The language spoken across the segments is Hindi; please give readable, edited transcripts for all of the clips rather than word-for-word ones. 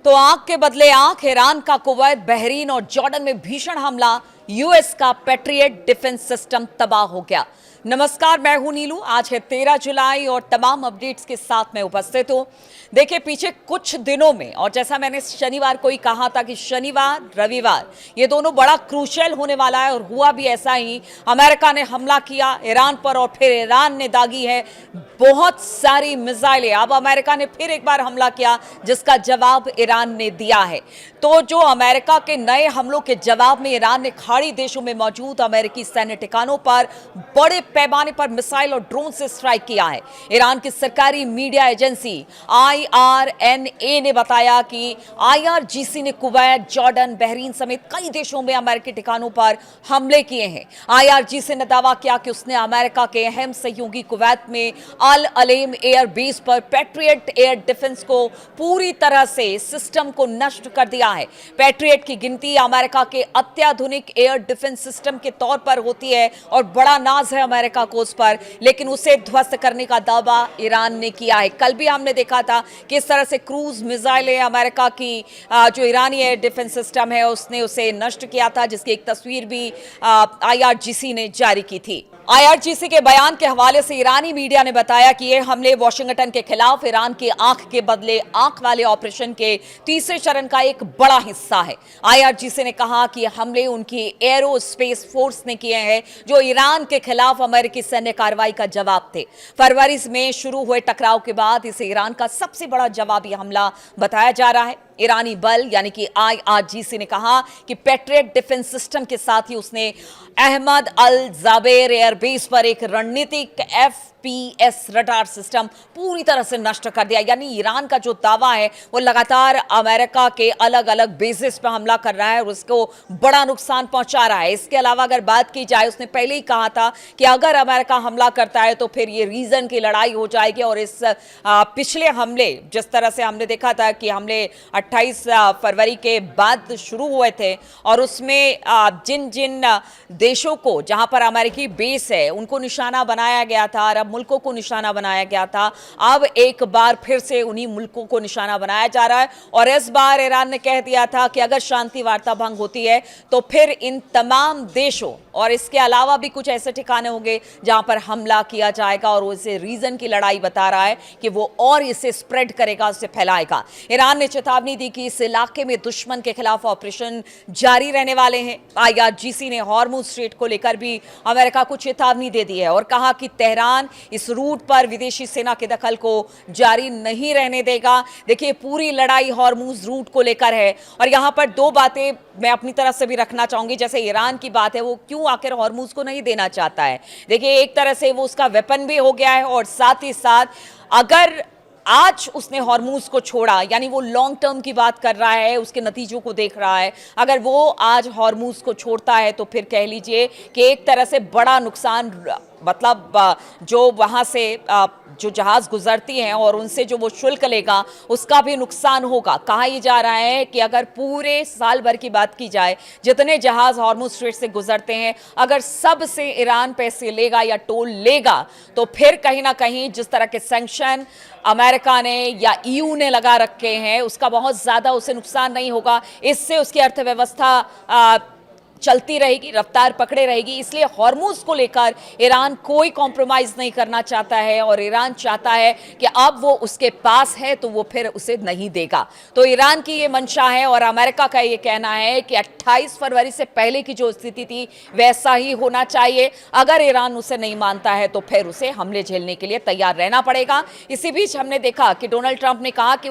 तो आंख के बदले आंख, ईरान का कुवैत, बहरीन और जॉर्डन में भीषण हमला, यूएस का पैट्रियट डिफेंस सिस्टम तबाह हो गया। नमस्कार, मैं हूं नीलू। आज है 13 जुलाई और तमाम अपडेट्स के साथ मैं उपस्थित हूं। देखिए, पीछे कुछ दिनों में, और जैसा मैंने शनिवार को ही कहा था कि शनिवार रविवार ये दोनों बड़ा क्रूशियल होने वाला है, और हुआ भी ऐसा ही। अमेरिका ने हमला किया ईरान पर और फिर ईरान ने दागी है बहुत सारी मिसाइलें। अब अमेरिका ने फिर एक बार हमला किया जिसका जवाब ईरान ने दिया है। तो जो अमेरिका के नए हमलों के जवाब में ईरान ने खाड़ी देशों में मौजूद अमेरिकी सैन्य ठिकानों पर बड़े पैमाने पर मिसाइल और ड्रोन से स्ट्राइक किया है। ईरान की सरकारी मीडिया एजेंसी IRNA ने बताया कि IRGC ने कुवैत, जॉर्डन, बहरीन समेत कई देशों में अमेरिकी ठिकानों पर हमले किए हैं। IRGC ने दावा किया कि उसने अमेरिका के अहम सहयोगी कुवैत में अल अलेम एयर बेस पर पैट्रियट एयर डिफेंस को पूरी तरह से सिस्टम को नष्ट कर दिया है। पैट्रियट की गिनती अमेरिका के अत्याधुनिक एयर डिफेंस सिस्टम के तौर पर होती है और बड़ा नाज है अमेरिका को उस पर, लेकिन उसे ध्वस्त करने का दावा ईरान ने किया है। कल भी हमने देखा था कि इस तरह से क्रूज मिसाइलें अमेरिका की जो ईरानी एयर डिफेंस सिस्टम है उसने उसे नष्ट किया था, जिसकी एक तस्वीर भी IRGC ने जारी की थी। IRGC के बयान के हवाले से ईरानी मीडिया ने बताया कि ये हमले वाशिंगटन के खिलाफ ईरान के आंख के बदले आंख वाले ऑपरेशन के तीसरे चरण का एक बड़ा हिस्सा है। IRGC ने कहा कि हमले उनकी एरोस्पेस फोर्स ने किए हैं जो ईरान के खिलाफ अमेरिकी सैन्य कार्रवाई का जवाब थे। फरवरी में शुरू हुए टकराव के बाद इसे ईरान का सबसे बड़ा जवाबी हमला बताया जा रहा है। ईरानी बल यानी कि IRGC ने कहा कि पैट्रियट डिफेंस सिस्टम के साथ ही उसने अहमद अल जाबेर एयरबेस पर एक रणनीतिक FPS रडार सिस्टम पूरी तरह से नष्ट कर दिया। यानी ईरान का जो दावा है वो लगातार अमेरिका के अलग अलग बेसिस पर हमला कर रहा है और उसको बड़ा नुकसान पहुंचा रहा है। इसके अलावा अगर बात की जाए, उसने पहले ही कहा था कि अगर अमेरिका हमला करता है तो फिर ये रीजन की लड़ाई हो जाएगी। और इस पिछले हमले, जिस तरह से हमने देखा था कि हमले 28 फरवरी के बाद शुरू हुए थे और उसमें जिन जिन देशों को जहां पर अमेरिकी बेस है उनको निशाना बनाया गया था, अरब मुल्कों को निशाना बनाया गया था। अब एक बार फिर से उन्हीं मुल्कों को निशाना बनाया जा रहा है और इस बार ईरान ने कह दिया था कि अगर शांति वार्ता भंग होती है तो फिर इन तमाम देशों और इसके अलावा भी कुछ ऐसे ठिकाने होंगे जहां पर हमला किया जाएगा। और उसे रीजन की लड़ाई बता रहा है कि वो और इसे स्प्रेड करेगा, उसे फैलाएगा। ईरान ने चेतावनी दी कि इस इलाके में दुश्मन के खिलाफ ऑपरेशन जारी रहने वाले हैं। IRGC ने हॉर्मुज स्ट्रेट को लेकर भी अमेरिका को चेतावनी दे दी है और कहा कि तेहरान इस रूट पर विदेशी सेना के दखल को जारी नहीं रहने देगा। देखिए, पूरी लड़ाई हॉर्मुज रूट को लेकर है और यहां पर दो बातें मैं अपनी तरफ से भी रखना चाहूंगी। जैसे ईरान की बात है, वो क्यों आखिर हॉर्मुज को नहीं देना चाहता है। देखिए, एक तरह से वो उसका वेपन भी हो गया है और साथ ही साथ अगर आज उसने हॉर्मुज को छोड़ा, यानी वो लॉन्ग टर्म की बात कर रहा है, उसके नतीजों को देख रहा है। अगर वो आज हॉर्मुज को छोड़ता है तो फिर कह लीजिए कि एक तरह से बड़ा नुकसान, मतलब जो वहाँ से जो जहाज़ गुजरती हैं और उनसे जो वो शुल्क लेगा उसका भी नुकसान होगा। कहा यह जा रहा है कि अगर पूरे साल भर की बात की जाए, जितने जहाज़ हॉर्मुज स्ट्रेट से गुजरते हैं, अगर सब से ईरान पैसे लेगा या टोल लेगा तो फिर कहीं ना कहीं जिस तरह के सैंक्शन अमेरिका ने या EU ने लगा रखे हैं उसका बहुत ज़्यादा उसे नुकसान नहीं होगा। इससे उसकी अर्थव्यवस्था चलती रहेगी, रफ्तार पकड़े रहेगी। इसलिए हॉर्मुज को लेकर ईरान कोई कॉम्प्रोमाइज नहीं करना चाहता है और ईरान चाहता है कि अब वो उसके पास है तो वो फिर उसे नहीं देगा। तो ईरान की ये मंशा है और अमेरिका का ये कहना है कि 28 फरवरी से पहले की जो स्थिति थी वैसा ही होना चाहिए। अगर ईरान उसे नहीं मानता है तो फिर उसे हमले झेलने के लिए तैयार रहना पड़ेगा। इसी बीच हमने देखा कि डोनाल्ड ट्रंप ने कहा कि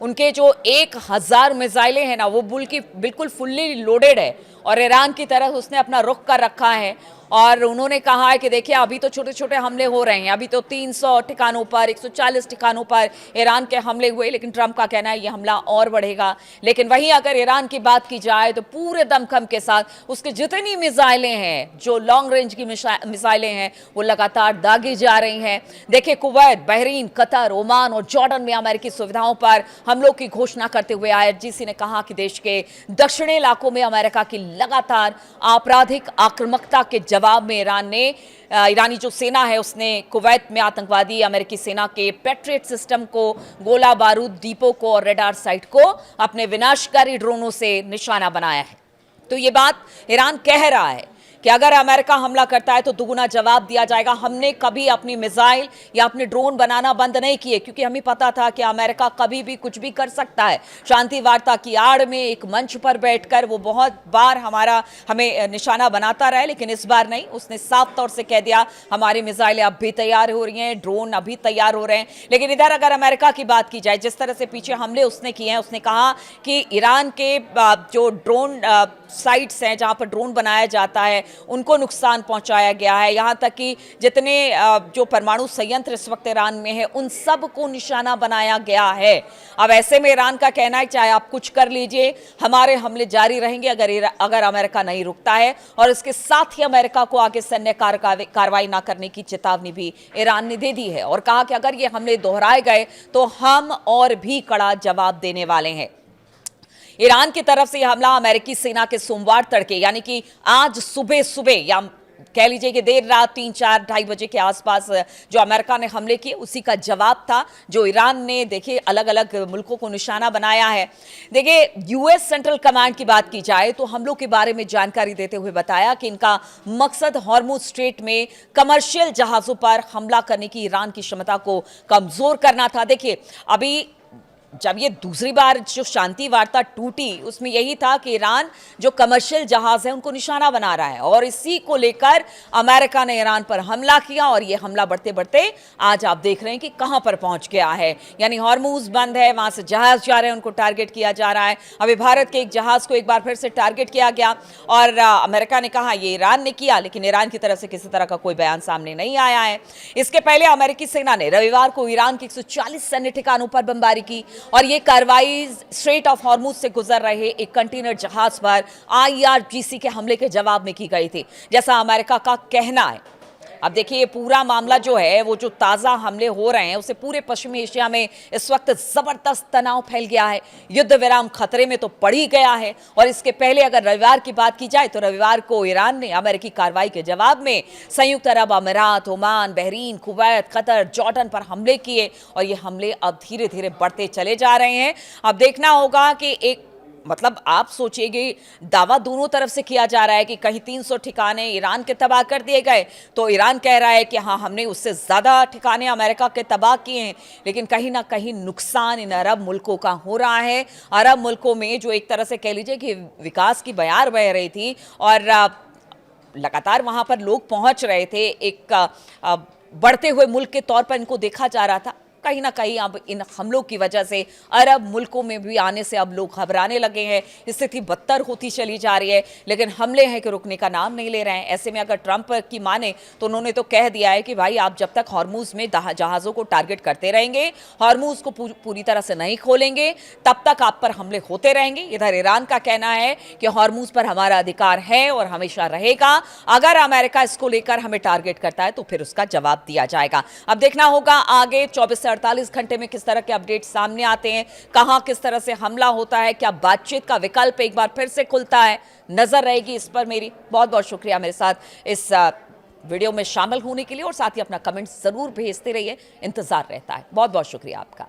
उनके जो 1000 मिसाइलें हैं ना, वो बिल्कुल फुल्ली लोडेड है और ईरान की तरफ उसने अपना रुख कर रखा है। और उन्होंने कहा है कि देखिए, अभी तो छोटे छोटे हमले हो रहे हैं, अभी तो 300 ठिकानों पर, 140 ठिकानों पर ईरान के हमले हुए, लेकिन ट्रंप का कहना है ये हमला और बढ़ेगा। लेकिन वहीं अगर ईरान की बात की जाए तो पूरे दमखम के साथ उसकी जितनी मिसाइलें हैं, जो लॉन्ग रेंज की मिसाइलें हैं, वो लगातार दागी जा रही हैं। देखिए, कुवैत, बहरीन, कतर, ओमान और जॉर्डन में अमेरिकी सुविधाओं पर हमलों की घोषणा करते हुए IRGC ने कहा कि देश के दक्षिणी इलाकों में अमेरिका की लगातार आपराधिक आक्रामकता के जवाब में ईरानी जो सेना है उसने कुवैत में आतंकवादी अमेरिकी सेना के पैट्रियट सिस्टम को, गोला बारूद डिपो को और रडार साइट को अपने विनाशकारी ड्रोनों से निशाना बनाया है। तो ये बात ईरान कह रहा है कि अगर अमेरिका हमला करता है तो दुगुना जवाब दिया जाएगा। हमने कभी अपनी मिसाइल या अपने ड्रोन बनाना बंद नहीं किए, क्योंकि हमें पता था कि अमेरिका कभी भी कुछ भी कर सकता है। शांति वार्ता की आड़ में एक मंच पर बैठकर वो बहुत बार हमें निशाना बनाता रहा, लेकिन इस बार नहीं। उसने साफ तौर से कह दिया हमारी मिसाइलें अब भी तैयार हो रही हैं, ड्रोन अभी तैयार हो रहे हैं। लेकिन इधर अगर अमेरिका की बात की जाए, जिस तरह से पीछे हमले उसने किए हैं, उसने कहा कि ईरान के जो ड्रोन साइट्स हैं जहां पर ड्रोन बनाया जाता है उनको नुकसान पहुंचाया गया है। यहां तक कि जितने जो परमाणु संयंत्र इस वक्त ईरान में है उन सब को निशाना बनाया गया है। अब ऐसे में ईरान का कहना है चाहे आप कुछ कर लीजिए, हमारे हमले जारी रहेंगे अगर अमेरिका नहीं रुकता है। और इसके साथ ही अमेरिका को आगे सैन्य कार्रवाई ना करने की चेतावनी भी ईरान ने दे दी है और कहा कि अगर ये हमले दोहराए गए तो हम और भी कड़ा जवाब देने वाले हैं। ईरान की तरफ से यह हमला अमेरिकी सेना के सोमवार तड़के यानी कि आज सुबह या कह लीजिए कि देर रात 3-4-2:30 बजे के आसपास जो अमेरिका ने हमले किए उसी का जवाब था, जो ईरान ने देखिए अलग अलग मुल्कों को निशाना बनाया है। देखिए यूएस सेंट्रल कमांड की बात की जाए तो हमलों के बारे में जानकारी देते हुए बताया कि इनका मकसद हॉर्मुज स्ट्रेट में कमर्शियल जहाजों पर हमला करने की ईरान की क्षमता को कमजोर करना था। देखिए अभी जब ये दूसरी बार जो शांति वार्ता टूटी उसमें यही था कि ईरान जो कमर्शियल जहाज है उनको निशाना बना रहा है और इसी को लेकर अमेरिका ने ईरान पर हमला किया और ये हमला बढ़ते बढ़ते आज आप देख रहे हैं कि कहां पर पहुंच गया है। यानी हॉर्मुज बंद है, वहां से जहाज जा रहे हैं, उनको टारगेट किया जा रहा है। अभी भारत के एक जहाज को एक बार फिर से टारगेट किया गया और अमेरिका ने कहा ये ईरान ने किया, लेकिन ईरान की तरफ से किसी तरह का कोई बयान सामने नहीं आया है। इसके पहले अमेरिकी सेना ने रविवार को ईरान के 140 सैन्य ठिकानों पर बमबारी की और ये कार्रवाई स्ट्रेट ऑफ हॉर्मुज से गुजर रहे एक कंटेनर जहाज पर IRGC के हमले के जवाब में की गई थी, जैसा अमेरिका का कहना है। अब देखिए ये पूरा मामला जो है वो जो ताज़ा हमले हो रहे हैं उसे पूरे पश्चिमी एशिया में इस वक्त ज़बरदस्त तनाव फैल गया है। युद्ध विराम खतरे में तो पड़ ही गया है। और इसके पहले अगर रविवार की बात की जाए तो रविवार को ईरान ने अमेरिकी कार्रवाई के जवाब में संयुक्त अरब अमीरात, Oman, Bahrain, Kuwait, Qatar, Jordan पर हमले किए और ये हमले अब धीरे धीरे बढ़ते चले जा रहे हैं। अब देखना होगा कि एक मतलब आप सोचिएगा दावा दोनों तरफ से किया जा रहा है कि कहीं 300 ठिकाने ईरान के तबाह कर दिए गए, तो ईरान कह रहा है कि हाँ हमने उससे ज़्यादा ठिकाने अमेरिका के तबाह किए हैं। लेकिन कहीं ना कहीं नुकसान इन अरब मुल्कों का हो रहा है। अरब मुल्कों में जो एक तरह से कह लीजिए कि विकास की बयार बह रही थी और लगातार वहाँ पर लोग पहुँच रहे थे, एक बढ़ते हुए मुल्क के तौर पर इनको देखा जा रहा था। कहीं ना कहीं अब इन हमलों की वजह से अरब मुल्कों में भी आने से अब लोग घबराने लगे हैं, स्थिति बदतर होती चली जा रही है। लेकिन हमले हैं कि रुकने का नाम नहीं ले रहे हैं। ऐसे में अगर ट्रंप की माने तो उन्होंने तो कह दिया है कि भाई आप जब तक हॉर्मुज में जहाज़ों को टारगेट करते रहेंगे, हॉर्मुज को पूरी तरह से नहीं खोलेंगे, तब तक आप पर हमले होते रहेंगे। इधर ईरान का कहना है कि हॉर्मुज पर हमारा अधिकार है और हमेशा रहेगा। अगर अमेरिका इसको लेकर हमें टारगेट करता है तो फिर उसका जवाब दिया जाएगा। अब देखना होगा आगे 24 से 48 घंटे में किस तरह के अपडेट सामने आते हैं, कहां किस तरह से हमला होता है, क्या बातचीत का विकल्प एक बार फिर से खुलता है। नजर रहेगी इस पर मेरी। बहुत बहुत शुक्रिया मेरे साथ इस वीडियो में शामिल होने के लिए और साथ ही अपना कमेंट जरूर भेजते रहिए, इंतजार रहता है। बहुत बहुत शुक्रिया आपका।